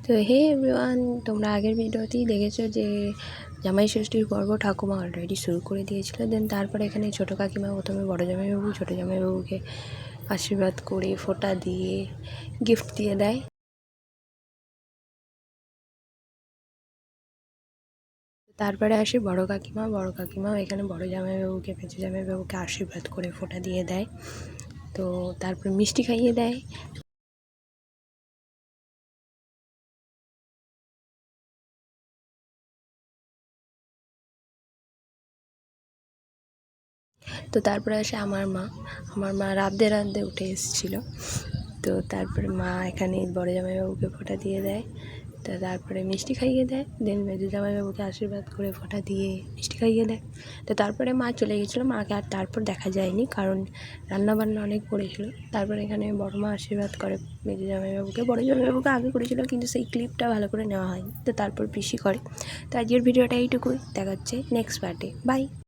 তো হে এভরিওয়ান, তোমরা আগের ভিডিওতেই দেখেছো যে জামাই ষষ্ঠীর পর্ব ঠাকুমা অলরেডি শুরু করে দিয়েছিল। দেন তারপরে এখানে ছোটো কাকিমা প্রথমে বড় জামাইবাবু ছোটো জামাইবাবুকে আশীর্বাদ করে ফোঁটা দিয়ে গিফট দিয়ে দেয়। তারপরে আসে বড় কাকিমাও এখানে বড় জামাইবাবুকে মেজো জামাইবাবুকে আশীর্বাদ করে ফোঁটা দিয়ে দেয়। তো তারপরে মিষ্টি খাইয়ে দেয়। তো তারপরে আসে আমার মা রাঁধতে উঠে এসেছিলো। তো তারপরে মা এখানে বড় জামাইবাবুকে ফোঁটা দিয়ে দেয়। তো তারপরে মিষ্টি খাইয়ে দেয়। দেন মেজো জামাইবাবুকে আশীর্বাদ করে ফোঁটা দিয়ে মিষ্টি খাইয়ে দেয়। তো তারপরে মা চলে গেছিলো, মাকে আর তারপর দেখা যায়নি, কারণ রান্নাবান্না অনেক পড়েছিল। তারপরে এখানে বড় মা আশীর্বাদ করে মেজো জামাইবাবুকে, বড় জামাইবাবুকে আগে করেছিল, কিন্তু সেই ক্লিপটা ভালো করে নেওয়া হয়নি। তো তারপর পিসি করে। তো আজকের ভিডিওটা এইটুকুই, দেখা হচ্ছে নেক্সট পার্টে। বাই।